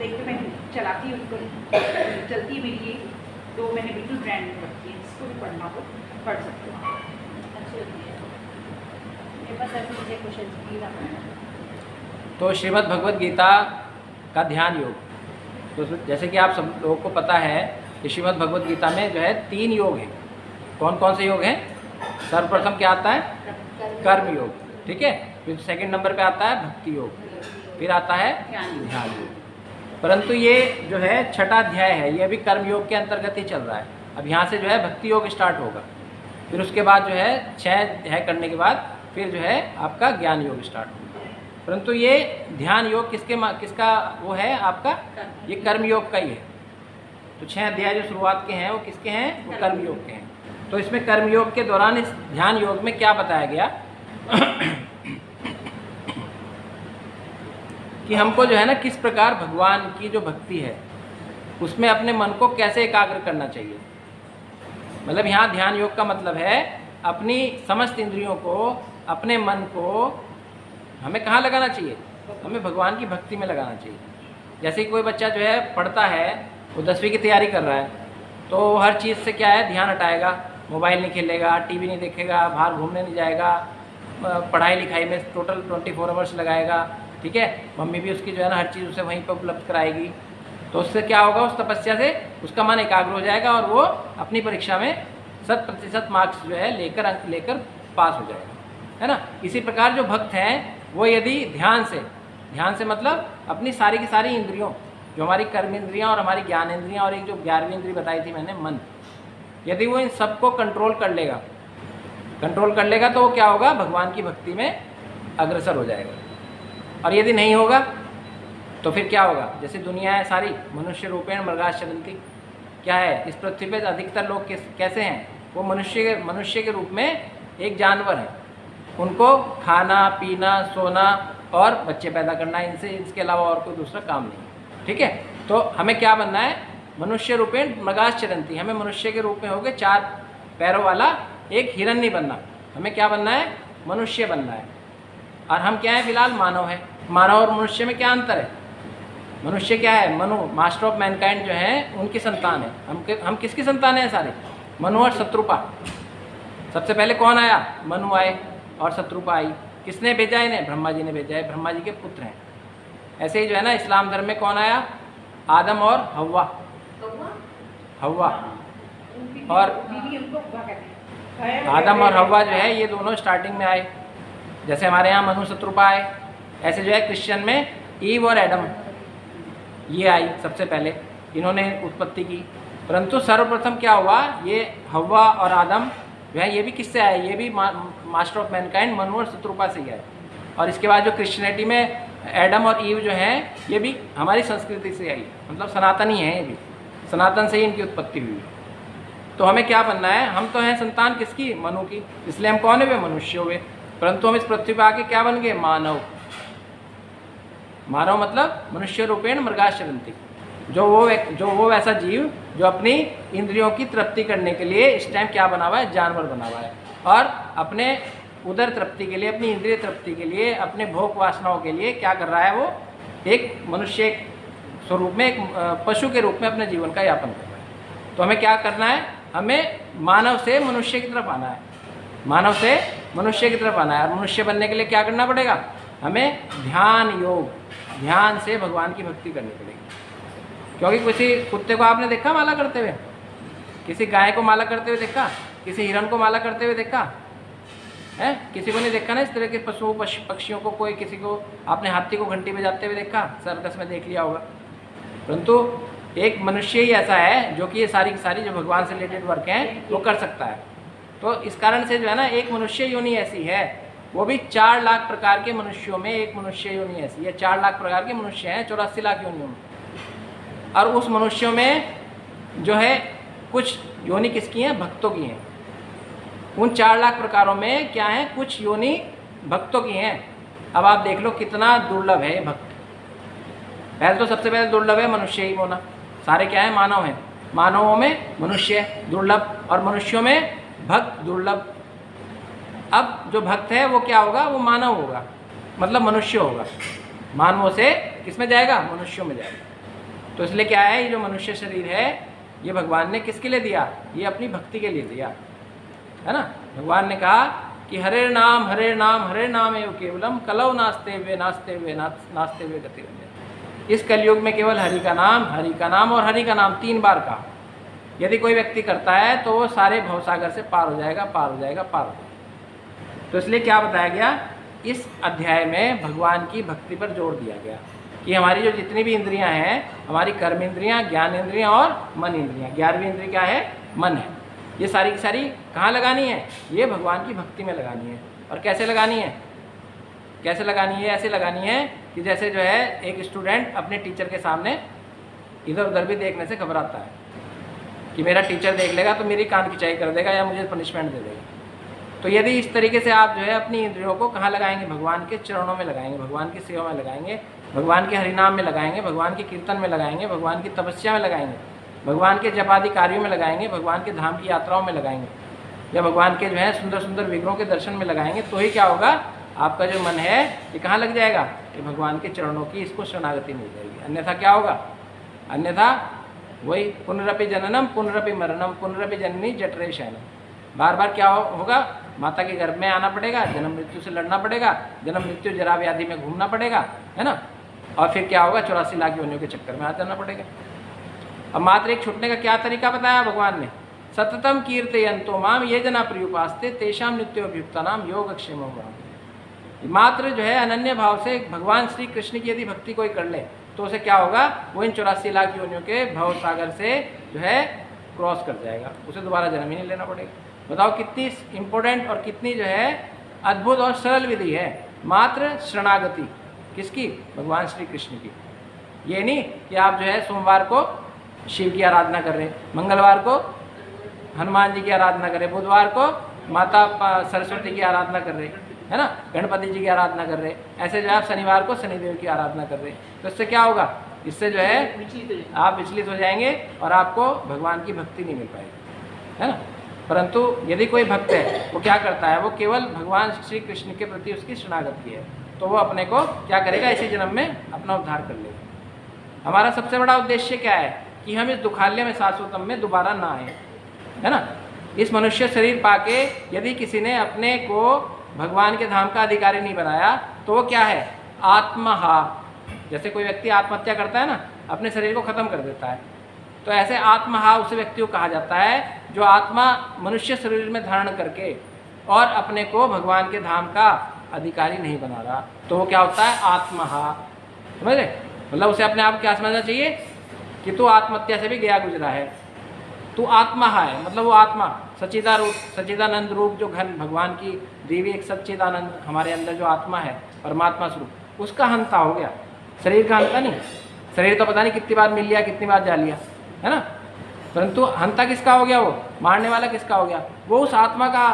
देख के मैं चलाती हूँ, चलती मेरी ये, तो मैंने बिल्कुल ब्रांड में रखी है, जिसको भी पढ़ना हो पढ़ सकते हो। अच्छी होती है। मेरे पास ऐसे मुझे क्वेश्चन की तो श्रीमद् भगवद गीता का ध्यान योग, तो जैसे कि आप सब लोगों को पता है कि श्रीमद् भगवद गीता में जो है 3 योग हैं। कौन कौन से योग हैं? सर्वप्रथम क्या आता है? कर्म योग, ठीक है। फिर सेकंड नंबर पे आता है भक्ति योग, फिर आता है ध्यान योग। परंतु ये जो है 6ठा अध्याय है, ये अभी कर्म योग के अंतर्गत ही चल रहा है। अब यहाँ से जो है भक्ति योग स्टार्ट होगा, फिर उसके बाद जो है 6 अध्याय करने के बाद फिर जो है आपका ज्ञान योग स्टार्ट होगा। परंतु ये ध्यान योग किसका वो है आपका? ये कर्म योग का ही है। तो 6 अध्याय जो शुरुआत के हैं वो किसके हैं? वो कर्म योग के हैं। तो इसमें कर्म योग के दौरान इस ध्यान योग में क्या बताया गया कि हमको जो है ना किस प्रकार भगवान की जो भक्ति है उसमें अपने मन को कैसे एकाग्र करना चाहिए। मतलब यहाँ ध्यान योग का मतलब है अपनी समस्त इंद्रियों को, अपने मन को हमें कहाँ लगाना चाहिए? हमें भगवान की भक्ति में लगाना चाहिए। जैसे कोई बच्चा जो है पढ़ता है, वो 10वीं की तैयारी कर रहा है, तो हर चीज़ से क्या है ध्यान हटाएगा, मोबाइल नहीं खेलेगा, टीवी नहीं देखेगा, बाहर घूमने नहीं जाएगा, पढ़ाई लिखाई में टोटल 24 आवर्स लगाएगा, ठीक है। मम्मी भी उसकी जो है ना हर चीज़ उसे वहीं पर उपलब्ध कराएगी। तो उससे क्या होगा? उस तपस्या से उसका मन एकाग्र हो जाएगा और वो अपनी परीक्षा में 100% मार्क्स जो है लेकर, अंक लेकर पास हो जाएगा, है ना। इसी प्रकार जो भक्त हैं वो यदि ध्यान से मतलब अपनी सारी की सारी इंद्रियों, जो हमारी कर्म इंद्रियाँ और हमारी ज्ञान इंद्रियाँ और एक जो 11वीं इंद्री बताई थी मैंने मन, यदि वो इन सबको कंट्रोल कर लेगा तो वो क्या होगा? भगवान की भक्ति में अग्रसर हो जाएगा। और यदि नहीं होगा तो फिर क्या होगा? जैसे दुनिया है सारी मनुष्य रूपेण मृगाश्चरन्ति, क्या है इस पृथ्वी पर अधिकतर लोग कैसे हैं? वो मनुष्य के रूप में एक जानवर है। उनको खाना पीना सोना और बच्चे पैदा करना, इसके अलावा और कोई दूसरा काम नहीं, ठीक है। तो हमें क्या बनना है? मनुष्य रूपेण मृगाश्चरन्ति, हमें मनुष्य के रूप में हो गए 4 पैरों वाला एक हिरण्य बनना। हमें क्या बनना है? मनुष्य बनना है। और हम क्या है? फिलहाल मानव है। मानव और मनुष्य में क्या अंतर है? मनुष्य क्या है? मनु, मास्टर ऑफ मैनकाइंड जो है उनकी संतान है। हम किसकी संतान है सारे? मनु और शत्रुपा। सबसे पहले कौन आया? मनु आए और शत्रुपा आई। किसने भेजा इन्हें? ब्रह्मा जी ने भेजा है, ब्रह्मा जी के पुत्र हैं। ऐसे ही जो है ना इस्लाम धर्म में कौन आया? आदम और हव्वा। और आदम और हव्वा जो है ये दोनों स्टार्टिंग में आए। जैसे हमारे यहाँ मनु शत्रुपा आए, ऐसे जो है क्रिश्चियन में ईव और एडम ये आई सबसे पहले, इन्होंने उत्पत्ति की। परंतु सर्वप्रथम क्या हुआ? ये हव्वा और आदम जो है ये भी किससे आए? ये भी मास्टर ऑफ मैनकाइंड मनु और शत्रुपा से ही आए। और इसके बाद जो क्रिश्चियनिटी में एडम और ईव जो हैं ये भी हमारी संस्कृति से आई, मतलब सनातनी है, ये भी सनातन से ही इनकी उत्पत्ति हुई। तो हमें क्या बनना है? हम तो हैं संतान किसकी? मनु की, इसलिए हम कौन हुए? मनुष्य हुए। परंतु हम इस पृथ्वी पर आके क्या बन गए? मानव। मानव मतलब मनुष्य रूपेण मृगाश्चरन्ति, जो वो वैसा जीव जो अपनी इंद्रियों की तृप्ति करने के लिए इस टाइम क्या बना हुआ है? जानवर बना हुआ है। और अपने उदर तृप्ति के लिए, अपनी इंद्रिय तृप्ति के लिए, अपने भोग वासनाओं के लिए क्या कर रहा है? वो एक मनुष्य स्वरूप में, एक पशु के रूप में अपने जीवन का यापन कर रहा है। तो हमें क्या करना है? हमें मानव से मनुष्य की तरफ आना है, मानव से मनुष्य की तरफ आना है। और मनुष्य बनने के लिए क्या करना पड़ेगा? हमें ध्यान योग, ध्यान से भगवान की भक्ति करनी पड़ेगी। क्योंकि किसी कुत्ते को आपने देखा माला करते हुए? किसी गाय को माला करते हुए देखा? किसी हिरण को माला करते हुए देखा है? किसी को नहीं देखा ना। इस तरह के पक्षियों को, कोई किसी को आपने हाथी को घंटी बजाते हुए देखा? सर्कस में देख लिया होगा। परंतु एक मनुष्य ही ऐसा है जो कि ये सारी की सारी जो भगवान से रिलेटेड वर्क हैं वो कर सकता है। तो इस कारण से जो है ना एक मनुष्य योनि ऐसी है, वो भी 4 लाख प्रकार के मनुष्यों में एक मनुष्य योनि ऐसी है। 4 लाख प्रकार के मनुष्य हैं 84 लाख योनियों में। और उस मनुष्यों में जो है कुछ योनि किसकी हैं? भक्तों की हैं। उन 4 लाख प्रकारों में क्या है? कुछ योनि भक्तों की हैं। अब आप देख लो कितना दुर्लभ है ये भक्त। पहले तो सबसे पहले दुर्लभ है मनुष्य ही होना। सारे क्या है? मानव हैं। मानवों में मनुष्य दुर्लभ और मनुष्यों में भक्त दुर्लभ। अब जो भक्त है वो क्या होगा? वो मानव होगा, मतलब मनुष्य होगा। मानवों से किस में जाएगा? मनुष्यों में जाएगा। तो इसलिए क्या है, ये जो मनुष्य शरीर है ये भगवान ने किसके लिए दिया, ये अपनी भक्ति के लिए दिया है ना। भगवान ने कहा कि हरे नाम हरे नाम हरे नाम एव केवलम कलौ नास्ते वे नास्ते वे नास्ते वे गति। इस कलयुग में केवल हरि का नाम और हरि का नाम 3 बार कहा। यदि कोई व्यक्ति करता है तो वो सारे भवसागर से पार हो जाएगा, पार हो जाएगा, पार हो जाएगा। तो इसलिए क्या बताया गया, इस अध्याय में भगवान की भक्ति पर जोर दिया गया कि हमारी जो जितनी भी इंद्रियां हैं, हमारी कर्म इंद्रियां, ज्ञान इंद्रियां और मन इंद्रियां, 11वीं इंद्रिय क्या है, मन है, ये सारी की सारी कहाँ लगानी है, ये भगवान की भक्ति में लगानी है। और कैसे लगानी है, कैसे लगानी है, ऐसे लगानी है कि जैसे जो है एक स्टूडेंट अपने टीचर के सामने इधर उधर भी देखने से घबराता है कि मेरा टीचर देख लेगा तो मेरी कान खिंचाई कर देगा या मुझे पनिशमेंट दे देगा। तो यदि इस तरीके से आप जो है अपनी इंद्रियों को कहाँ लगाएंगे, भगवान के चरणों में लगाएंगे, भगवान की सेवा में लगाएंगे, भगवान के हरिनाम में लगाएंगे, भगवान के कीर्तन में लगाएंगे, भगवान की तपस्या में लगाएंगे, भगवान के जपादि कार्यों में लगाएंगे, भगवान के धाम की यात्राओं में लगाएंगे, या भगवान के जो है सुंदर सुंदर विग्रहों के दर्शन में लगाएंगे, तो ही क्या होगा, आपका जो मन है ये कहाँ लग जाएगा, ये भगवान के चरणों की इसको शरणागति मिल जाएगी। अन्यथा क्या होगा, अन्यथा वही पुनरपि जननम पुनरपि मरणम पुनरपि जननी जठरे शयनम, बार बार क्या होगा, माता के गर्भ में आना पड़ेगा, जन्म मृत्यु से लड़ना पड़ेगा, जन्म मृत्यु जरा व्याधि में घूमना पड़ेगा, है ना, और फिर क्या होगा, 84 लाख योनियों के चक्कर में आ जाना पड़ेगा। अब मात्र एक छूटने का क्या तरीका बताया भगवान ने, सततम कीर्तयन्तो माम ये जना प्रियुपास्ते तेषाम नित्योभियुक्ता नाम योगक्षेमो राम। मात्र जो है अनन्य भाव से भगवान श्री कृष्ण की यदि भक्ति कोई कर ले तो उसे क्या होगा, वो इन 84 लाख योनियों के भव सागर से जो है क्रॉस कर जाएगा, उसे दोबारा जन्म ही नहीं लेना पड़ेगा। बताओ कितनी इम्पोर्टेंट और कितनी जो है अद्भुत और सरल विधि है, मात्र शरणागति किसकी, भगवान श्री कृष्ण की। ये नहीं कि आप जो है सोमवार को शिव की आराधना कर रहे, मंगलवार को हनुमान जी की आराधना कर रहे, बुधवार को माता सरस्वती की आराधना कर रहे, है ना, गणपति जी की आराधना कर रहे, ऐसे जो है आप शनिवार को शनिदेव की आराधना कर रहे, तो इससे क्या होगा, इससे जो है आप विचलित हो जाएंगे और आपको भगवान की भक्ति नहीं मिल पाएगी, है ना। परंतु यदि कोई भक्त है वो क्या करता है, वो केवल भगवान श्री कृष्ण के प्रति उसकी शरणागति है, तो वो अपने को क्या करेगा, इसी जन्म में अपना उद्धार कर लेगा। हमारा सबसे बड़ा उद्देश्य क्या है कि हम इस दुखालय में शाश्वतम में दोबारा ना आए, है ना। इस मनुष्य शरीर पाके यदि किसी ने अपने को भगवान के धाम का अधिकारी नहीं बनाया तो वो क्या है, आत्महा। जैसे कोई व्यक्ति आत्महत्या करता है ना, अपने शरीर को ख़त्म कर देता है, तो ऐसे आत्महा उस व्यक्ति को कहा जाता है जो आत्मा मनुष्य शरीर में धारण करके और अपने को भगवान के धाम का अधिकारी नहीं बना रहा, तो वो क्या होता है, आत्महा। समझ रहे, मतलब उसे अपने आप क्या समझना चाहिए कि तू आत्महत्या से भी गया गुजरा है, तू आत्महा है, मतलब वो आत्मा सच्चिदानंद रूप जो घन भगवान की देवी एक सच्चिदानंद हमारे अंदर जो आत्मा है, परमात्मा स्वरूप, उसका हंता हो गया, शरीर का हंता नहीं। शरीर तो पता नहीं कितनी बार मिल लिया, कितनी बार जा लिया, है ना, परंतु हंता किसका हो गया, वो मारने वाला किसका हो गया, वो उस आत्मा का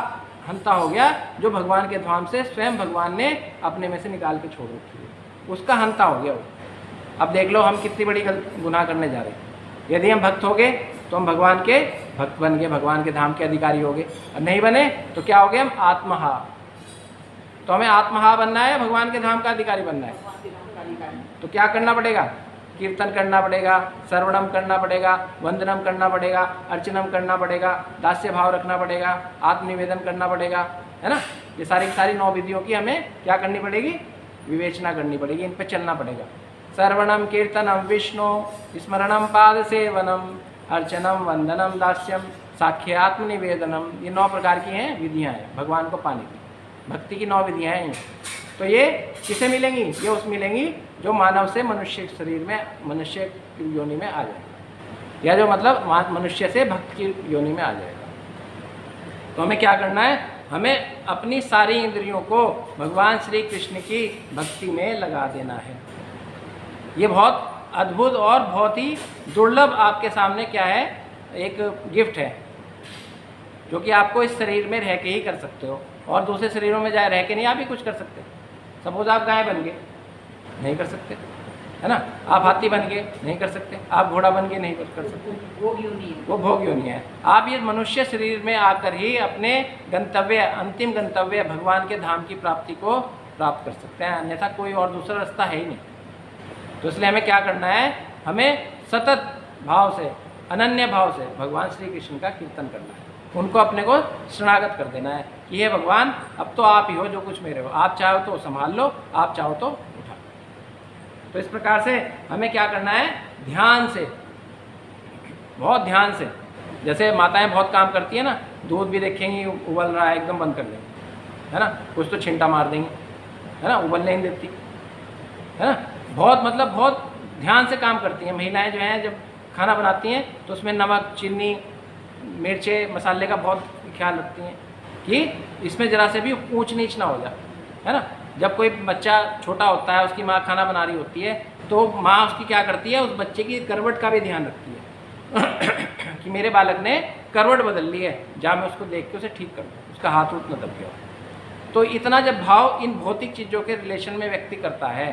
हंता हो गया जो भगवान के धाम से स्वयं भगवान ने अपने में से निकाल के छोड़ रखी है, उसका हंता हो गया वो। अब देख लो हम कितनी बड़ी गुनाह करने जा रहे हैं। यदि हम भक्त हो गए तो हम भगवान के भक्त बन गए, भगवान के धाम के अधिकारी हो गए, और नहीं बने तो क्या हो गए, हम आत्महा। तो हमें आत्महा बनना है, भगवान के धाम का अधिकारी बनना है, तो क्या करना पड़ेगा, कीर्तन करना पड़ेगा, श्रवणम करना पड़ेगा, वंदनम करना पड़ेगा, अर्चनम करना पड़ेगा, दास्य भाव रखना पड़ेगा, आत्मनिवेदन करना पड़ेगा, है ना। ये सारी 9 विधियों की हमें क्या करनी पड़ेगी, विवेचना करनी पड़ेगी, इन पर चलना पड़ेगा। श्रवणम कीर्तनम विष्णु स्मरणम पाद सेवनम अर्चनम वंदनम दास्यम साख्य आत्मनिवेदनम, ये 9 प्रकार की हैं विधियाँ हैं भगवान को पाने की, भक्ति की 9 विधियाँ हैं। तो ये किसे मिलेंगी, ये उस मिलेंगी जो मानव से मनुष्य शरीर में, मनुष्य की योनि में आ जाएगा, या जो मतलब मनुष्य से भक्त की योनि में आ जाएगा। तो हमें क्या करना है, हमें अपनी सारी इंद्रियों को भगवान श्री कृष्ण की भक्ति में लगा देना है। ये बहुत अद्भुत और बहुत ही दुर्लभ आपके सामने क्या है, एक गिफ्ट है जो कि आपको इस शरीर में रह के ही कर सकते हो, और दूसरे शरीरों में जाए रह के नहीं आप ही कुछ कर सकते। सपोज आप गाय बन गए, नहीं कर सकते, है ना, आप हाथी बन गए, नहीं कर सकते, आप घोड़ा बन गए, नहीं कर सकते, वो भोग योनि है। आप ये मनुष्य शरीर में आकर ही अपने गंतव्य, अंतिम गंतव्य भगवान के धाम की प्राप्ति को प्राप्त कर सकते हैं, अन्यथा कोई और दूसरा रास्ता है ही नहीं। तो इसलिए हमें क्या करना है, हमें सतत भाव से, अनन्य भाव से भगवान श्री कृष्ण का कीर्तन करना है। उनको अपने को शरणागत कर देना है कि हे भगवान, अब तो आप ही हो जो कुछ मेरे हो, आप चाहो तो संभाल लो, आप चाहो तो उठा। तो इस प्रकार से हमें क्या करना है, ध्यान से, बहुत ध्यान से। जैसे माताएं बहुत काम करती है ना, दूध भी देखेंगी उबल रहा है, एकदम बंद कर देंगी, है ना, कुछ तो छिंटा मार देंगी, है ना, उबलने नहीं देती, है ना। बहुत मतलब बहुत ध्यान से काम करती हैं महिलाएं जो हैं। जब खाना बनाती हैं तो उसमें नमक, चीनी, मिर्चे, मसाले का बहुत ख्याल रखती हैं कि इसमें ज़रा से भी ऊंच नीच ना हो जाए, है ना। जब कोई बच्चा छोटा होता है, उसकी माँ खाना बना रही होती है, तो माँ उसकी क्या करती है, उस बच्चे की करवट का भी ध्यान रखती है कि मेरे बालक ने करवट बदल ली है, जा मैं उसको देख के उसे ठीक कर दूँ, उसका हाथ उठ न दब गया। तो इतना जब भाव इन भौतिक चीज़ों के रिलेशन में व्यक्ति करता है,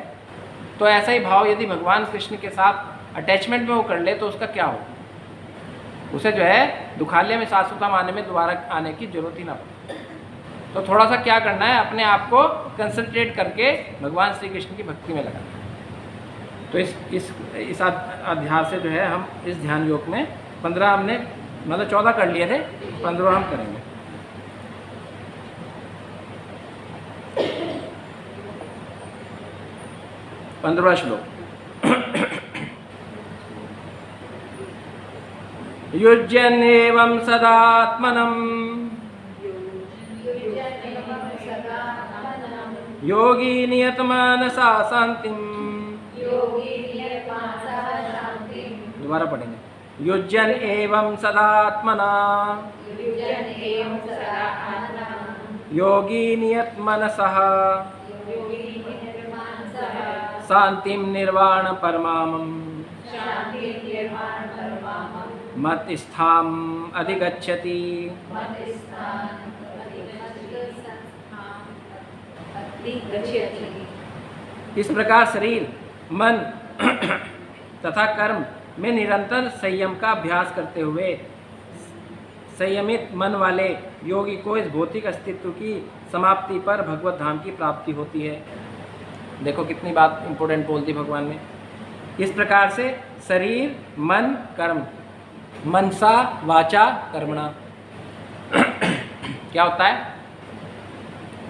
तो ऐसा ही भाव यदि भगवान कृष्ण के साथ अटैचमेंट में वो कर ले तो उसका क्या हो, उसे जो है दुखालय में शाश्वतम आने में दोबारा आने की जरूरत ही ना पड़े। तो थोड़ा सा क्या करना है, अपने आप को कंसंट्रेट करके भगवान श्री कृष्ण की भक्ति में लगाना है। तो इस अध्याय से जो है हम इस ध्यान योग में 15 हमने मतलब 14 कर लिए थे, 15 हम करेंगे। पंद्रहवां श्लोक। युज्यन्नेवं सदात्मनं योगी नियतमानसा शांतिं। दोबारा पढ़ेंगे। युज्यन एवं सदात्मना योगी नियतमनसः शांतिं निर्वाण परमामम् मत स्थाम अधिगच्छति। इस प्रकार शरीर, मन तथा कर्म में निरंतर संयम का अभ्यास करते हुए संयमित मन वाले योगी को इस भौतिक अस्तित्व की समाप्ति पर भगवत धाम की प्राप्ति होती है। देखो कितनी बात इंपॉर्टेंट बोल दी भगवान ने। इस प्रकार से शरीर, मन, कर्म, मनसा वाचा कर्मणा क्या होता है,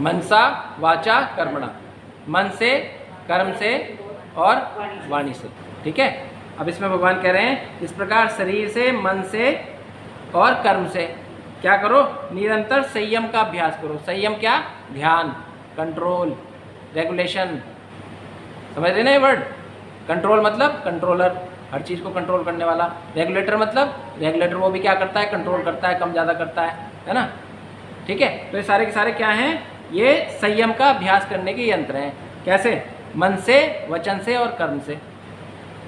मनसा वाचा कर्मणा, मन से, कर्म से और वाणी से। ठीक है। अब इसमें भगवान कह रहे हैं इस प्रकार शरीर से, मन से और कर्म से क्या करो, निरंतर संयम का अभ्यास करो। संयम क्या, ध्यान, कंट्रोल, रेगुलेशन। समझ रहे ना ये वर्ड। कंट्रोल मतलब कंट्रोलर, हर चीज़ को कंट्रोल करने वाला। रेगुलेटर मतलब रेगुलेटर, वो भी क्या करता है, कंट्रोल करता है, कम ज़्यादा करता है ना। ठीक है। तो ये सारे के सारे क्या हैं, ये संयम का अभ्यास करने के यंत्र हैं। कैसे, मन से, वचन से और कर्म से।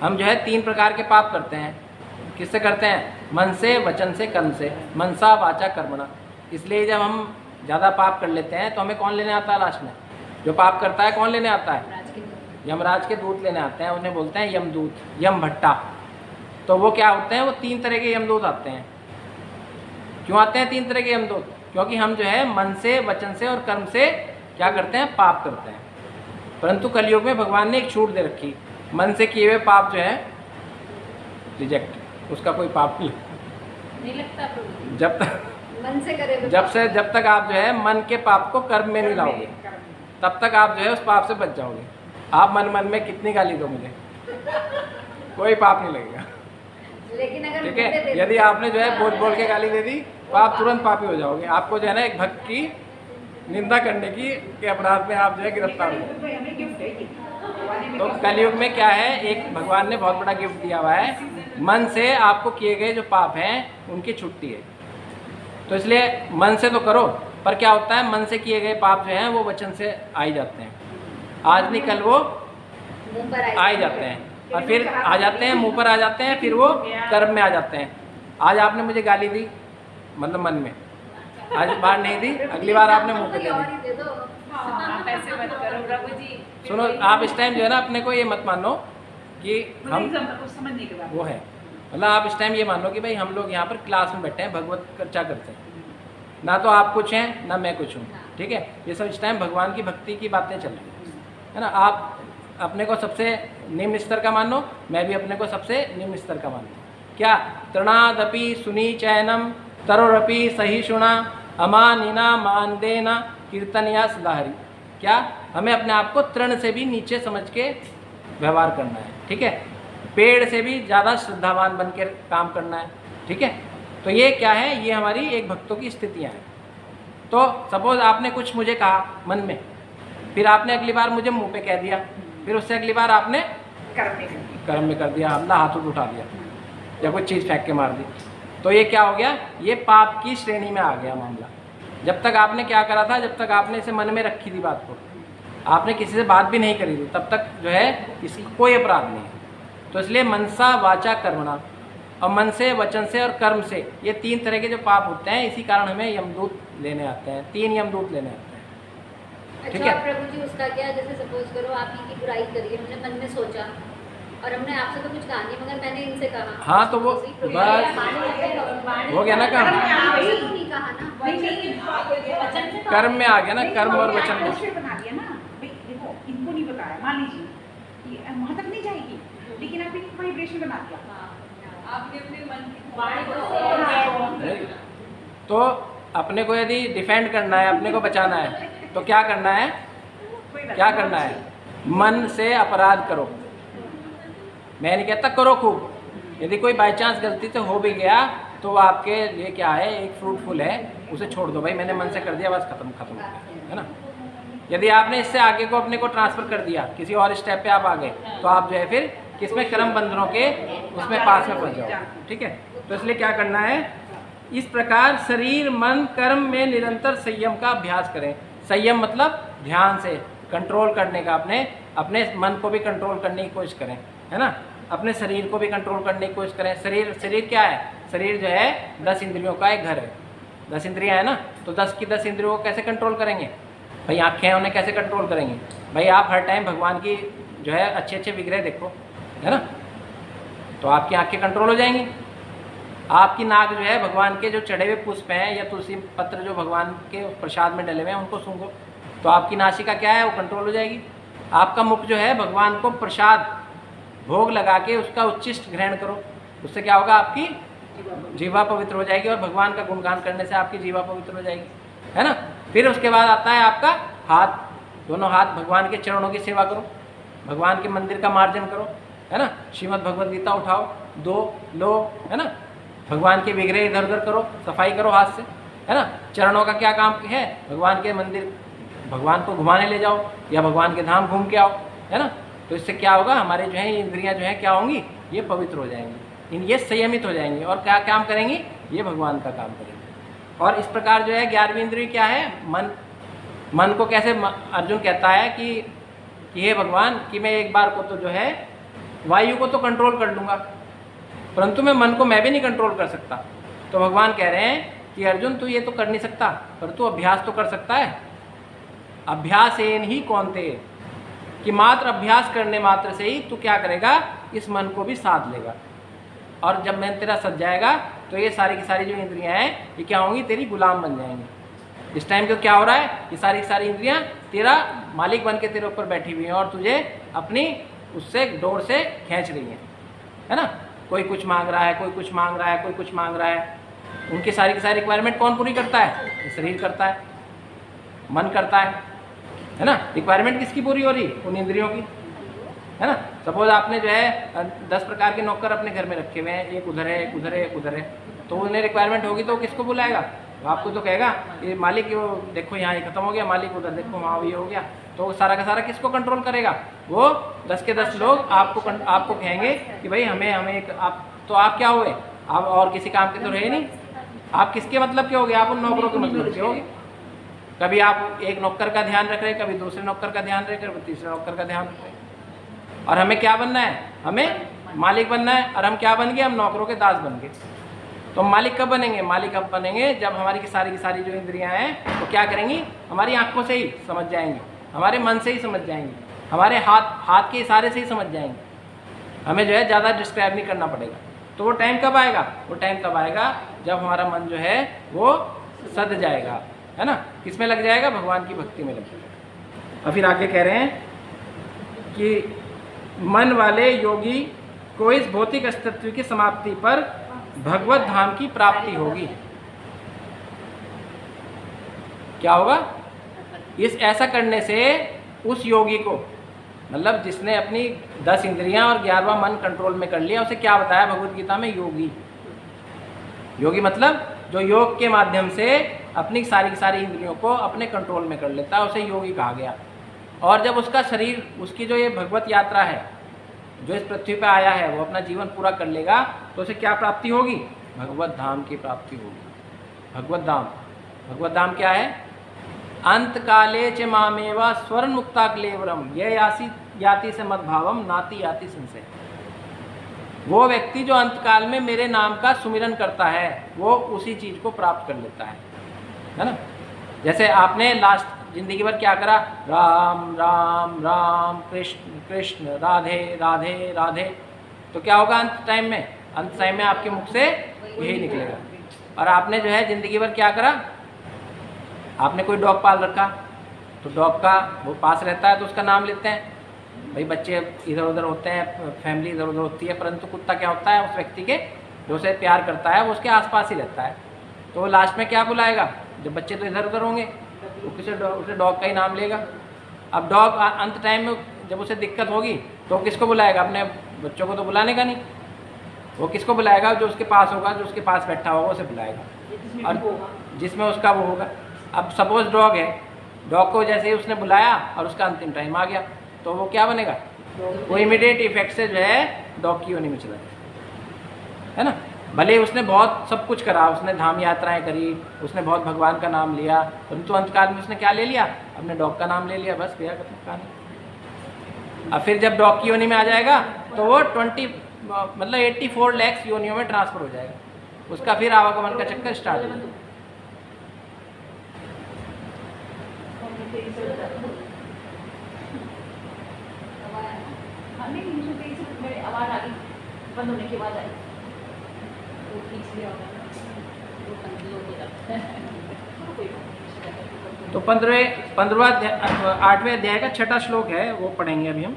हम जो है 3 प्रकार के पाप करते हैं। किससे करते हैं, मन से, वचन से, कर्म से। मनसा वाचा कर्मणा। इसलिए जब हम ज़्यादा पाप कर लेते हैं तो हमें कौन लेने आता है लास्ट में, जो पाप करता है कौन लेने आता है, यमराज के दूत लेने आते हैं। उन्हें बोलते हैं यमदूत, यम भट्टा। तो वो क्या होते हैं, वो 3 तरह के यमदूत आते हैं। क्यों आते हैं 3 तरह के यमदूत, क्योंकि हम जो है मन से, वचन से और कर्म से क्या करते हैं, पाप करते हैं। परंतु कलयुग में भगवान ने एक छूट दे रखी, मन से किए हुए पाप जो है रिजेक्ट, उसका कोई पाप नहीं लगता। जब तक मन से करे तो जब तक आप जो है मन के पाप को कर्म में नहीं लाओगे, तब तक आप जो है उस पाप से बच जाओगे। आप मन में कितनी गाली दो मुझे, कोई पाप नहीं लगेगा। लेकिन अगर ठीक है, यदि आपने जो है बोल के गाली दे दी तो आप तुरंत पापी हो जाओगे। आपको जो है ना एक भक्त की निंदा करने की के अपराध में आप जो है गिरफ्तार हो जाओगे। तो कलयुग में क्या है, एक भगवान ने बहुत बड़ा गिफ्ट दिया हुआ है, मन से आपको किए गए जो पाप हैं उनकी छुट्टी है। तो इसलिए मन से तो करो, पर क्या होता है, मन से किए गए पाप जो हैं वो वचन से आ ही जाते हैं। आज नहीं कल वो आ ही जाते हैं, और फिर आ जाते हैं, मुंह पर आ जाते हैं, फिर वो कर्म में आ जाते हैं। आज आपने मुझे गाली दी, मतलब मन में, आज बार नहीं दी, अगली बार आपने मुंह पे दे दी। आप ऐसे मत करो प्रभु जी। सुनो, आप इस टाइम जो है ना अपने को ये मत मानो कि हम समझने के बाद वो है, मतलब आप इस टाइम ये मान लो कि भाई हम लोग यहाँ पर क्लास में बैठे हैं, भगवत चर्चा करते हैं, ना तो आप कुछ हैं ना मैं कुछ हूँ। ठीक है, ये सब इस टाइम भगवान की भक्ति की बातें चल रही है ना। आप अपने को सबसे निम्न स्तर का मान लो, मैं भी अपने को सबसे निम्न स्तर का मान लूँ। क्या तृणादपि सुनी चैनम तरोरपि सहिष्णुना अमानिना मानदेना कीर्तनिया सदाहरी। क्या हमें अपने आप को तृण से भी नीचे समझ के व्यवहार करना है, ठीक है। पेड़ से भी ज़्यादा श्रद्धावान बन के काम करना है, ठीक है। तो ये क्या है, ये हमारी एक भक्तों की स्थितियाँ हैं। तो सपोज आपने कुछ मुझे कहा मन में, फिर आपने अगली बार मुझे मुंह पे कह दिया, फिर उससे अगली बार आपने कर्म में कर दिया, हमला हाथ उठा दिया या कोई चीज़ फेंक के मार दी। तो ये क्या हो गया, ये पाप की श्रेणी में आ गया मामला। जब तक आपने क्या करा था, जब तक आपने इसे मन में रखी थी बात को, आपने किसी से बात भी नहीं करी थी, तब तक जो है इसकी कोई अपराध नहीं है। तो इसलिए मनसा वाचा कर्मणा, और मन से, वचन से और कर्म से, ये 3 तरह के जो पाप होते हैं, इसी कारण हमें यमदूत लेने आते हैं, 3 यमदूत लेने आते हैं। ठीक अच्छा है प्रभु जी, उसका क्या, जैसे सपोज करो आप ही की बुराई करी, हमने मन में सोचा और हमने आपसे तो कुछ कहा नहीं, मगर मैंने इनसे कहा, हाँ, तो वो बस हो गया ना काम, आपसे तो नहीं कहा ना, कर्म में आ गया ना, कर्म और वचन में। बना दिया ना भाई, देखो इनको नहीं बताया, मान लीजिए कि वहाँ तक नहीं जाएगी, लेकिन आप एक वाइब्रेशन बना दिया, आपने अपने मन की तो अपने को यदि डिफेंड करना है, अपने को बचाना है, तो क्या करना है, क्या करना है, मन से अपराध करो। मैं नहीं कहता करो खूब, यदि कोई बाई चांस गलती से हो भी गया तो वो आपके लिए क्या है, एक फ्रूटफुल है, उसे छोड़ दो भाई, मैंने मन से कर दिया, बस खत्म हो गया, है ना। यदि आपने इससे आगे को अपने को ट्रांसफ़र कर दिया, किसी और स्टेप पे आप आ गए, तो आप जो है फिर किसमें, कर्म बंधनों के उसमें पास में फंस जाओ, ठीक है। तो इसलिए क्या करना है, इस प्रकार शरीर मन कर्म में निरंतर संयम का अभ्यास करें। संयम मतलब ध्यान से कंट्रोल करने का, अपने मन को भी कंट्रोल करने की कोशिश करें, है ना। अपने शरीर को भी कंट्रोल करने की कोशिश करें। शरीर क्या है, शरीर जो है 10 इंद्रियों का एक घर है, 10 इंद्रियां है ना, तो 10 की 10 इंद्रियों को कैसे कंट्रोल करेंगे भाई, आँखें हैं उन्हें कैसे कंट्रोल करेंगे भाई, आप हर टाइम भगवान की जो है अच्छे अच्छे विग्रह देखो, है ना, तो आपकी आँखें कंट्रोल हो जाएंगी। आपकी नाक जो है भगवान के जो चढ़े हुए पुष्प हैं या तुलसी पत्र जो भगवान के प्रसाद में डले हुए हैं उनको सूंघो, तो आपकी नासिका क्या है, वो कंट्रोल हो जाएगी। आपका मुख जो है भगवान को प्रसाद भोग लगा के उसका उच्चिष्ट ग्रहण करो, उससे क्या होगा, आपकी जीवा पवित्र हो जाएगी, और भगवान का गुणगान करने से आपकी जीवा पवित्र हो जाएगी, है ना। फिर उसके बाद आता है आपका हाथ, दोनों हाथ भगवान के चरणों की सेवा करो, भगवान के मंदिर का मार्जन करो, है ना। श्रीमद् भगवद गीता उठाओ, दो लो, है ना। भगवान के विग्रह इधर उधर करो, सफाई करो हाथ से, है ना। चरणों का क्या काम है, भगवान के मंदिर, भगवान को घुमाने ले जाओ या भगवान के धाम घूम के आओ, है ना। तो इससे क्या होगा, हमारे जो है इंद्रियां जो है क्या होंगी, ये पवित्र हो जाएंगी, ये संयमित हो जाएंगी, और क्या काम करेंगी, ये भगवान का काम करेंगे। और इस प्रकार जो है 11वीं इंद्रिय क्या है, मन। मन को कैसे अर्जुन कहता है कि हे भगवान, कि मैं एक बार को तो जो है वायु को तो कंट्रोल कर लूँगा, परंतु मैं भी नहीं कंट्रोल कर सकता। तो भगवान कह रहे हैं कि अर्जुन तू ये तो कर नहीं सकता, पर तू अभ्यास तो कर सकता है। अभ्यासेन ही कौनते, कि मात्र अभ्यास करने मात्र से ही तू क्या करेगा, इस मन को भी साध लेगा, और जब मन तेरा सज जाएगा तो ये सारी की सारी जो इंद्रियां हैं ये क्या होंगी, तेरी गुलाम बन जाएंगी। इस टाइम तो क्या हो रहा है, ये सारी की सारी इंद्रियां तेरा मालिक बन के तेरे ऊपर बैठी हुई हैं और तुझे अपनी उससे डोर से खींच रही हैं, है ना। कोई कुछ मांग रहा है, कोई कुछ मांग रहा है, कोई कुछ मांग रहा है, उनकी सारी की सारी रिक्वायरमेंट कौन पूरी करता है, ये शरीर करता है, मन करता है ना। रिक्वायरमेंट किसकी पूरी हो रही, उन इंद्रियों की, है ना। सपोज आपने जो है 10 प्रकार के नौकर अपने घर में रखे हुए हैं, एक उधर है, एक उधर है, एक उधर है, तो उन्हें रिक्वायरमेंट होगी तो किसको बुलाएगा, तो आपको तो कहेगा ये मालिक, वो देखो यहाँ ये खत्म हो गया, मालिक उधर देखो वहाँ ये हो गया, तो सारा का सारा किसको कंट्रोल करेगा, वो 10 के 10 लोग आपको कहेंगे कि भाई हमें एक आप, तो आप क्या हुए, आप और किसी काम के तो रहे नहीं, आप किसके मतलब के हो गए, आप उन नौकरों के मतलब के हो गए। कभी आप एक नौकर का ध्यान रख रहे, कभी दूसरे नौकर का ध्यान रख रहे, कभी तीसरे नौकर का ध्यान रख रहे। और हमें क्या बनना है, हमें मालिक बनना है, और हम क्या बन गए, हम नौकरों के दास बन गए। तो मालिक कब बनेंगे, मालिक अब बनेंगे जब हमारी की सारी जो इंद्रियां हैं वो क्या करेंगी, हमारी आंखों से ही समझ जाएंगी, हमारे मन से ही समझ जाएंगी, हमारे हाथ के इशारे से ही समझ जाएंगे, हमें जो है ज़्यादा डिस्क्राइब नहीं करना पड़ेगा। तो वो टाइम कब आएगा, वो टाइम तब आएगा जब हमारा मन जो है वो सद जाएगा, है ना। किसमें लग जाएगा, भगवान की भक्ति में लग जाएगा। और फिर आगे कह रहे हैं कि मन वाले योगी को इस भौतिक अस्तित्व की समाप्ति पर भगवत धाम की प्राप्ति होगी। क्या होगा? इस ऐसा करने से उस योगी को, मतलब जिसने अपनी 10 इंद्रियां और 11वां मन कंट्रोल में कर लिया, उसे क्या बताया भगवत गीता में? योगी। योगी मतलब जो योग के माध्यम से अपनी सारी की सारी इंद्रियों को अपने कंट्रोल में कर लेता है, उसे योगी कहा गया। और जब उसका शरीर, उसकी जो ये भगवत यात्रा है, जो इस पृथ्वी पे आया है, वो अपना जीवन पूरा कर लेगा, तो उसे क्या प्राप्ति होगी? भगवत धाम की प्राप्ति होगी। भगवत धाम, भगवत धाम क्या है? अंत काले च मामेवा स्वर्ण मुक्ता क्लेवरम ये याति से मद्भावम नाति याति संशय। वो व्यक्ति जो अंतकाल में मेरे नाम का सुमिरन करता है, वो उसी चीज़ को प्राप्त कर लेता है ना। जैसे आपने लास्ट जिंदगी भर क्या करा? राम राम राम, कृष्ण कृष्ण, राधे राधे राधे। तो क्या होगा अंत टाइम में? अंत टाइम में आपके मुख से यही निकलेगा। और आपने जो है जिंदगी भर क्या करा? आपने कोई डॉग पाल रखा, तो डॉग का वो पास रहता है तो उसका नाम लेते हैं। भाई बच्चे इधर उधर होते हैं, फैमिली इधर उधर होती है, परंतु कुत्ता क्या होता है? उस व्यक्ति के जो उसे प्यार करता है वो उसके आसपास ही रहता है। तो वो लास्ट में क्या बुलाएगा? जब बच्चे तो इधर उधर होंगे, वो उसे डॉग का ही नाम लेगा। अब डॉग अंत टाइम में जब उसे दिक्कत होगी तो किसको बुलाएगा? अपने बच्चों को तो बुलाने का नहीं, वो किसको बुलाएगा? जो उसके पास होगा, जो उसके पास बैठा होगा उसे बुलाएगा, और जिसमें उसका वो होगा। अब सपोज डॉग है, डॉग को जैसे ही उसने बुलाया और उसका अंतिम टाइम आ गया, तो वो क्या बनेगा? वो इमीडिएट इफेक्ट से जो है डॉग की योनि में चला जाए, है ना। भले ही उसने बहुत सब कुछ करा, उसने धाम यात्राएं करी, उसने बहुत भगवान का नाम लिया, परंतु अंतकाल में उसने क्या ले लिया? अपने डॉग का नाम ले लिया, बस गया कहानी। अब फिर जब डॉग की योनि में आ जाएगा तो वो 84 लाख योनियों में ट्रांसफर हो जाएगा, उसका फिर आवागमन का चक्कर स्टार्ट हो जाएगा। आवाज आ गई, बंद होने के बाद आई। तो 8वें अध्याय का 6ठा श्लोक है, वो पढ़ेंगे अभी हम।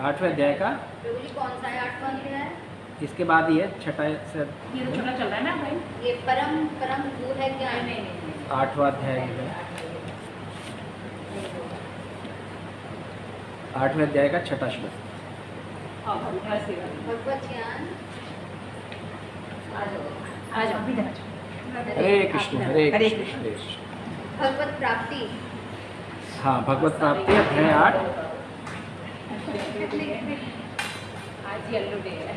8वें अध्याय का कौन सा है? 8वां अध्याय इसके बाद ही है, 6ठा से ये तो छोटा चल रहा है ना भाई, ये परम परम वो है क्या? नहीं 8वां अध्याय है, 8वें अध्याय का 6ठा श्लोक। भगवत ज्ञान। आ जाओ इधर आ जाओ। हरे कृष्ण हरे हरे कृष्ण हरे कृष्ण। कृष्ण। भगवत प्राप्ति। हाँ, भगवत प्राप्ति अध्याय 8। आज येलो डे है,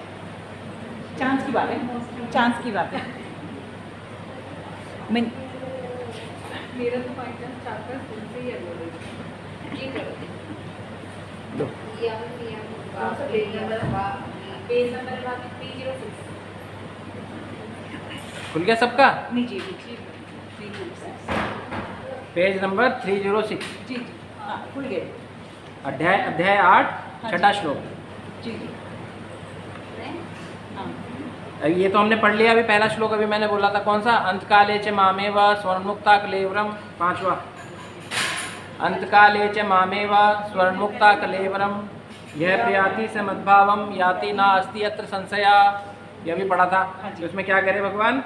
चांस की बात है, चांस की बात है। मेरा तो बाई चांस 4 से येलो डे जी करो। दो यम यम पेज नंबर 306 खुल गया सबका? नीचे 306 पेज नंबर 306। जी जी हाँ खुल गए। अध्याय 8 छठा श्लोक। जी जी हाँ अब ये तो हमने पढ़ लिया। अभी पहला श्लोक अभी मैंने बोला था, कौन सा? अंतकाले च मामेव स्वर्णमुक्ता कलेवरम। 5वां, अंतकाले च मामेव स्वर्णमुक्ता कलेवरम यह प्रयाति से मद्भावम याति ना अस्ति अत्र संशया। यह भी पढ़ा था। तो इसमें क्या करे भगवान?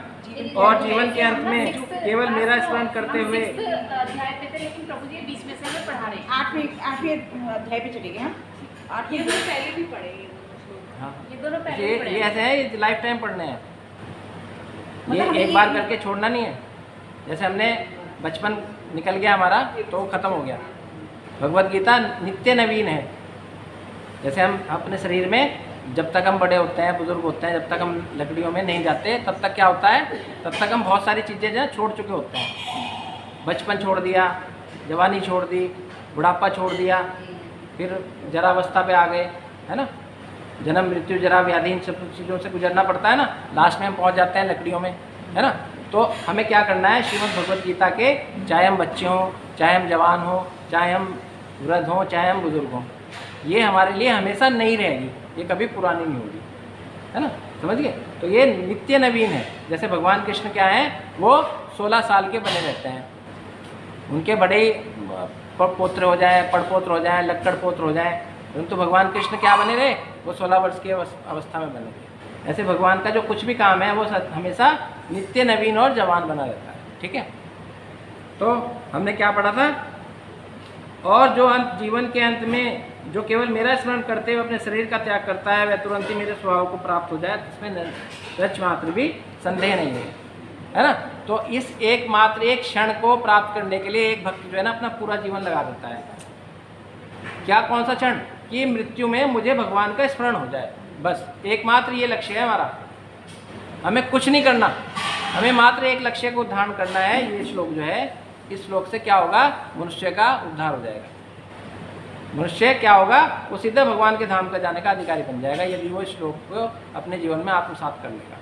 और जीवन के अंत में केवल मेरा स्मरण करते हुए। अध्याय पे थे, लेकिन प्रभु जी बीच में से हमें पढ़ा रहे हैं। 8वें अध्याय पे चले गए हम। 8वें दोनों पहले भी पढ़े ये दोनों। हाँ, ये दोनों पहले भी पढ़े। ये ऐसे है, ये लाइफ टाइम पढ़ने हैं। मतलब ये एक बार करके छोड़ना नहीं है। जैसे हमने बचपन निकल गया हमारा तो वो खत्म हो गया। भगवत गीता नित्य नवीन है। जैसे हम अपने शरीर में जब तक हम बड़े होते हैं, बुजुर्ग होते हैं, जब तक हम लकड़ियों में नहीं जाते, तब तक क्या होता है? तब तक हम बहुत सारी चीज़ें जो है छोड़ चुके होते हैं। बचपन छोड़ दिया, जवानी छोड़ दी, बुढ़ापा छोड़ दिया, फिर जरावस्था पे आ गए, है ना। जन्म मृत्यु जरा व्याधि इन सब चीज़ों से गुजरना पड़ता है ना। लास्ट में हम पहुंच जाते हैं लकड़ियों में, है ना। तो हमें क्या करना है? श्रीमद् भगवत गीता के, चाहे हम बच्चे हों, चाहे हम जवान हों, चाहे हम वृद्ध हों, चाहे हम बुजुर्ग हों, ये हमारे लिए हमेशा नई रहेगी, ये कभी पुरानी नहीं होगी, है ना। समझ गए? तो ये नित्य नवीन है। जैसे भगवान कृष्ण क्या हैं? वो 16 साल के बने रहते हैं। उनके बड़े पोत्र हो जाए, पड़पोत्र हो जाए, लक्कड़ पोत्र हो जाए, परंतु भगवान कृष्ण क्या बने रहे? वो 16 वर्ष की अवस्था में बने थे। ऐसे भगवान का जो कुछ भी काम है वो हमेशा नित्य नवीन और जवान बना रहता है। ठीक है, तो हमने क्या पढ़ा था? और जो जीवन के अंत में जो केवल मेरा स्मरण करते हुए अपने शरीर का त्याग करता है, वह तुरंत ही मेरे स्वभाव को प्राप्त हो जाए, इसमें रच मात्र भी संदेह नहीं है ना। तो इस एक क्षण को प्राप्त करने के लिए एक भक्त जो है ना अपना पूरा जीवन लगा देता है। क्या, कौन सा क्षण? कि मृत्यु में मुझे भगवान का स्मरण हो जाए, बस एकमात्र ये लक्ष्य है हमारा। हमें कुछ नहीं करना, हमें मात्र एक लक्ष्य को धारण करना है। ये श्लोक जो है, इस श्लोक से क्या होगा? मनुष्य का उद्धार हो जाएगा। मनुष्य क्या होगा? वो सीधे भगवान के धाम का जाने का अधिकारी बन जाएगा, यदि वो इस श्लोक को अपने जीवन में आत्मसात कर लेगा।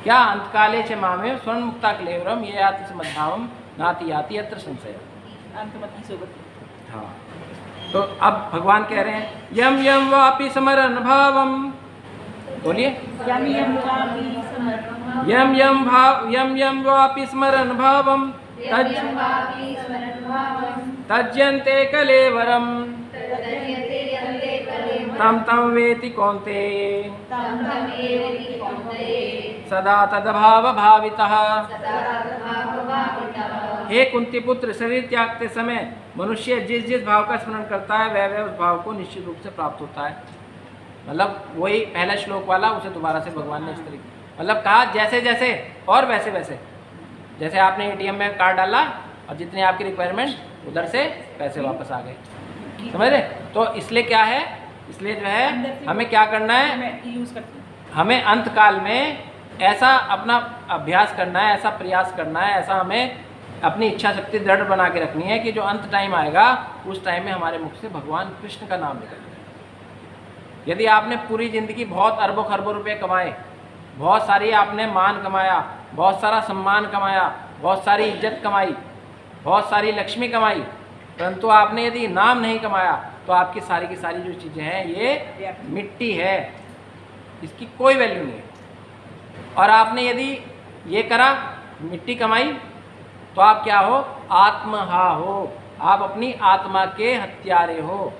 क्या? अंतकाले च मामे स्वर्ण मुक्ता क्लेवरम ये याति समद्भावम नाति याति अत्र संशय। हाँ, तो अब भगवान कह रहे हैं यम यम वापि स्मरन् भावम, बोलिए यम यम वापि स्मरन् भावम तज्यन्ते कलेवरम तम तम वेति कौन्तेय सदा तदभाव भावितः। हे कुंती पुत्र, शरीर त्यागते समय मनुष्य जिस जिस भाव का स्मरण करता है वह उस भाव को निश्चित रूप से प्राप्त होता है। मतलब वही पहला श्लोक वाला, उसे दोबारा से भगवान ने इस तरीके मतलब कहा जैसे जैसे और वैसे वैसे। जैसे आपने एटीएम में कार्ड डाला और जितनी आपकी रिक्वायरमेंट उधर से पैसे वापस आ गए, समझ रहे? तो इसलिए क्या है, इसलिए जो है हमें क्या करना है, हमें अंत काल में ऐसा अपना अभ्यास करना है, ऐसा प्रयास करना है, ऐसा हमें अपनी इच्छा शक्ति दृढ़ बना के रखनी है कि जो अंत टाइम आएगा उस टाइम में हमारे मुख से भगवान कृष्ण का नाम निकले। यदि आपने पूरी ज़िंदगी बहुत अरबों खरबों रुपए कमाए, बहुत सारी आपने मान कमाया, बहुत सारा सम्मान कमाया, बहुत सारी इज्जत कमाई, बहुत सारी लक्ष्मी कमाई, परंतु आपने यदि नाम नहीं कमाया तो आपकी सारी की सारी जो चीज़ें हैं ये मिट्टी है, इसकी कोई वैल्यू नहीं है। और आपने यदि ये करा, मिट्टी कमाई, तो आप क्या हो? आत्महा हो, आप अपनी आत्मा के हत्यारे हो।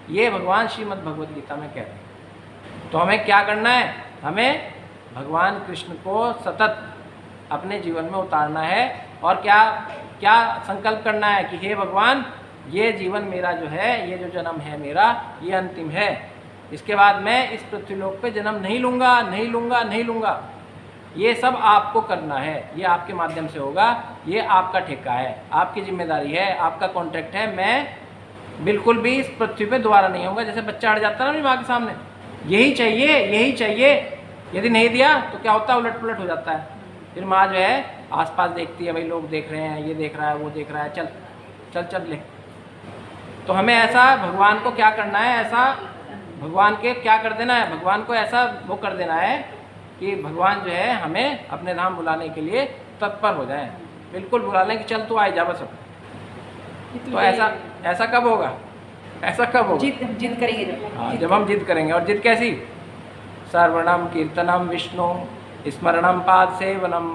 ये भगवान श्रीमद् भगवद गीता में कह रहे हैं। तो हमें क्या करना है? हमें भगवान कृष्ण को सतत अपने जीवन में उतारना है। और क्या क्या संकल्प करना है कि हे भगवान, ये जीवन मेरा जो है, ये जो जन्म है मेरा, ये अंतिम है। इसके बाद मैं इस पृथ्वीलोक पे जन्म नहीं लूँगा, नहीं लूँगा, नहीं लूँगा। ये सब आपको करना है, ये आपके माध्यम से होगा, ये आपका ठेका है, आपकी जिम्मेदारी है, आपका कॉन्ट्रैक्ट है। मैं बिल्कुल भी इस पृथ्वी पे दोबारा नहीं होगा। जैसे बच्चा हट जाता है ना अपनी माँ के सामने, यही चाहिए, यही चाहिए, यदि नहीं दिया तो क्या होता है? उलट पुलट हो जाता है। फिर माँ जो है आसपास देखती है, भाई लोग देख रहे हैं, ये देख रहा है, वो देख रहा है, चल चल चल ले। तो हमें ऐसा भगवान को क्या करना है, ऐसा भगवान के क्या कर देना है, भगवान को ऐसा वो कर देना है कि भगवान जो है हमें अपने धाम बुलाने के लिए तत्पर हो जाए, बिल्कुल बुला लें कि चल तू आ जा बस। तो ऐसा कब होगा? ऐसा कब होगा? जिद करेंगे जब। हाँ, जब हम जिद करेंगे। और जिद कैसी? सर्वणम कीर्तनम विष्णु स्मरणम पाद सेवनम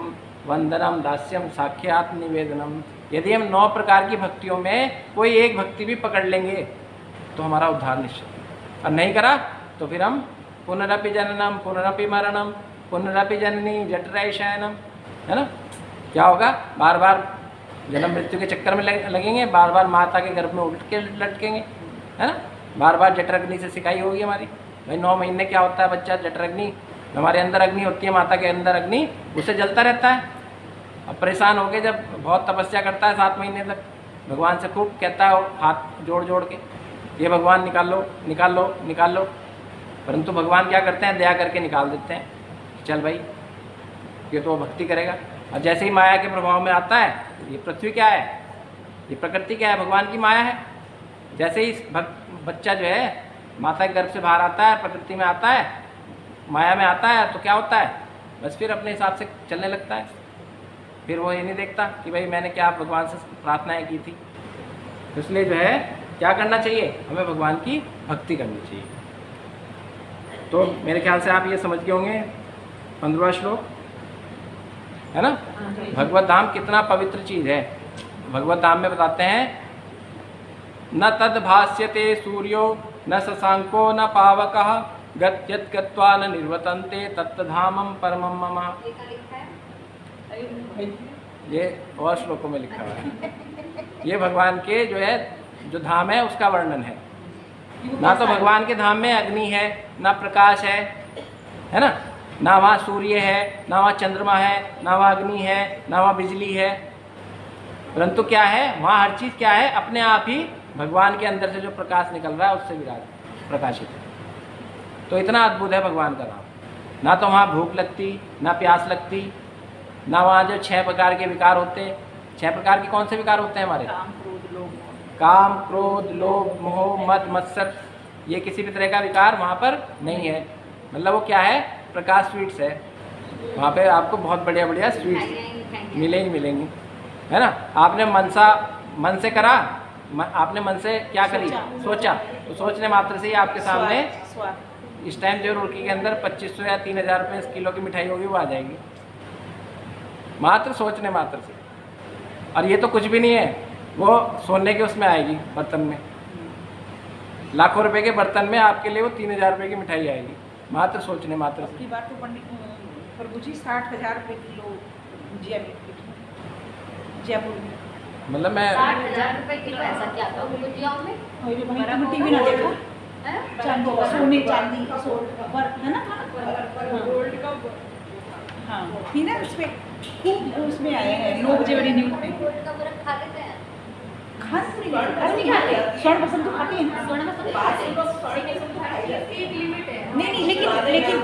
वंदनम दास्यम साख्यात निवेदनम। यदि हम 9 प्रकार की भक्तियों में कोई एक भक्ति भी पकड़ लेंगे तो हमारा उद्धार निश्चित है। और नहीं करा तो फिर हम पुनरपि जननम पुनरपि मरणम पुनरपि जननी जठराय शयनम, है ना? क्या होगा? बार बार जन्म मृत्यु के चक्कर में लगेंगे, बार बार माता के गर्भ में उलट के लटकेंगे, है ना? बार बार जठराग्नि से सिकाई होगी हमारी। भाई 9 महीने क्या होता है बच्चा? जठराग्नि, हमारे अंदर अग्नि होती है, माता के अंदर अग्नि, उससे जलता रहता है। अब परेशान होके जब बहुत तपस्या करता है 7 महीने तक, भगवान से खूब कहता है हाथ जोड़ जोड़ के, ये भगवान निकाल लो निकाल लो निकाल लो, परंतु भगवान क्या करते हैं? दया करके निकाल देते हैं। चल भाई, ये तो भक्ति करेगा। और जैसे ही माया के प्रभाव में आता है, ये पृथ्वी क्या है, ये प्रकृति क्या है? भगवान की माया है। जैसे ही बच्चा जो है माता के गर्भ से बाहर आता है, प्रकृति में आता है, माया में आता है, तो क्या होता है? बस फिर अपने हिसाब से चलने लगता है। फिर वो ये नहीं देखता कि भाई मैंने क्या भगवान से प्रार्थनाएं की थी। तो इसलिए जो है क्या करना चाहिए? हमें भगवान की भक्ति करनी चाहिए। तो मेरे ख्याल से आप ये समझ गए होंगे 15वां श्लोक, है ना? भगवत धाम कितना पवित्र चीज़ है। भगवत धाम में बताते हैं न तद भास्यते सूर्यो न शशांको न पावकः गत्यत् गत्वा न निर्वतन्ते तत्तधामं परमं मम। ये क्या लिखा है? ये और श्लोकों में लिखा हुआ है। ये भगवान के जो है जो धाम है उसका वर्णन है। ना तो भगवान के धाम में अग्नि है, ना प्रकाश है ना, ना वहाँ सूर्य है, ना वहाँ चंद्रमा है, ना वहाँ अग्नि है, ना वहाँ बिजली है, परंतु क्या है वहाँ हर चीज़ क्या है अपने आप ही भगवान के अंदर से जो प्रकाश निकल रहा है उससे प्रकाशित है। तो इतना अद्भुत है भगवान का धाम। ना तो वहाँ भूख लगती, ना प्यास लगती, ना वहाँ जो 6 प्रकार के विकार होते। 6 प्रकार के कौन से विकार होते हैं हमारे? काम, क्रोध, लोभ, मोह, मद, मत्सर, ये किसी भी तरह का विकार वहाँ पर नहीं है। मतलब वो क्या है, प्रकाश स्वीट्स है। वहाँ पे आपको बहुत बढ़िया बढ़िया स्वीट्स मिलेंगी, है ना। आपने मन से करा, आपने मन से क्या करी, सोचा, तो सोचने मात्र से ही आपके सामने इस टाइम जो रुड़की के अंदर 2500 या 3000 रुपये इस किलो की मिठाई होगी वो आ जाएगी, मात्र सोचने मात्र से। और ये तो कुछ भी नहीं है, वो सोने के उसमें आएगी बर्तन में, लाखों रुपए के बर्तन में आपके लिए वो 3000 रुपये की मिठाई आएगी, मात्र सोचने मात्र से। की बात तो पंडित प्रभु जी 60,000 रुपये किलो जयपुर में। मतलब मैं 60,000 रुपए किलो ऐसा क्या था गुजियाओं में? भाई टीवी ना देखा, हैं? चांदी सोने चांदी वर्क है ना, गोल्ड का हाँ थी ना उसमें, खूब उसमें आए हैं 9 बजे वाली न्यूज़ में। गोल्ड का बर्फ खा लेते हैं? नहीं खाते, स्वर्ण पसंद तो खाते हैं। सोना में सब खाते हैं। एक लिमिट है। नहीं लेकिन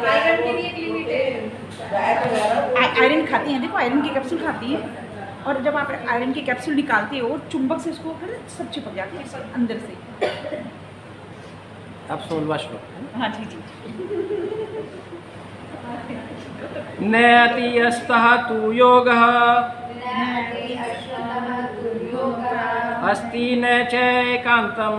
आयरन की भी एक लिमिट है। आयरन खाती हैं, देखो आयरन के कैप्सूल खाती है, और जब आप आयरन के कैप्सूल निकालते हो चुंबक से उसको फिर सब चिपक जाते हैं सब अंदर से। अब 16वां श्लोक। हाँ जी। नयतियस्तः तु योगः अस्ति न च एकान्तम्